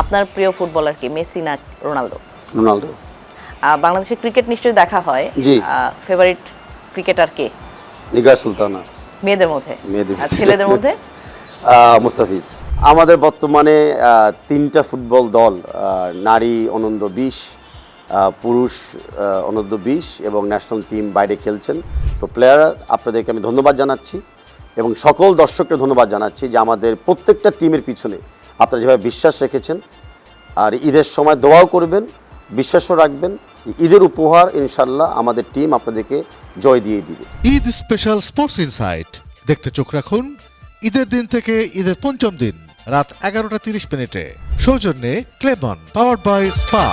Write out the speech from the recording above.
আপনার প্রিয় ফুটবলার কি, মেসি না রোনালদো? রোনালদো। বাংলাদেশের ক্রিকেট নিশ্চয়ই দেখা হয়। জি। ফেভারিট ক্রিকেটার কে নিগার সুলতানা। মেয়েদের মধ্যে? মেয়েদের আর ছেলেদের মধ্যে? মুস্তাফিজ। আমাদের বর্তমানে 3টা ফুটবল দল, নারী অনূর্ধ্ব 20, পুরুষ অনূর্ধ্ব 20 এবং ন্যাশনাল টিম বাইরে খেলছেন। তো প্লেয়ার আপনাদেরকে আমি ধন্যবাদ জানাচ্ছি এবং সকল দর্শককে ধন্যবাদ জানাচ্ছি যে আমাদের প্রত্যেকটা টিমের পিছনে আপনারা যেভাবে বিশ্বাস রেখেছেন। আর ঈদের সময় দোয়াও করবেন, বিশ্বাসও রাখবেন। ঈদের উপহার ইনশাল্লাহ আমাদের টিম আপনাদেরকে জয় দিয়ে দিবে। ঈদ স্পেশাল স্পোর্টস ইনসাইট দেখতে চোখ রাখুন ঈদের দিন থেকে ঈদের পঞ্চম দিন রাত 11টা 30 মিনিটে। সৌজন্যে ক্লেমন, পাওয়ার্ড বাই স্পা।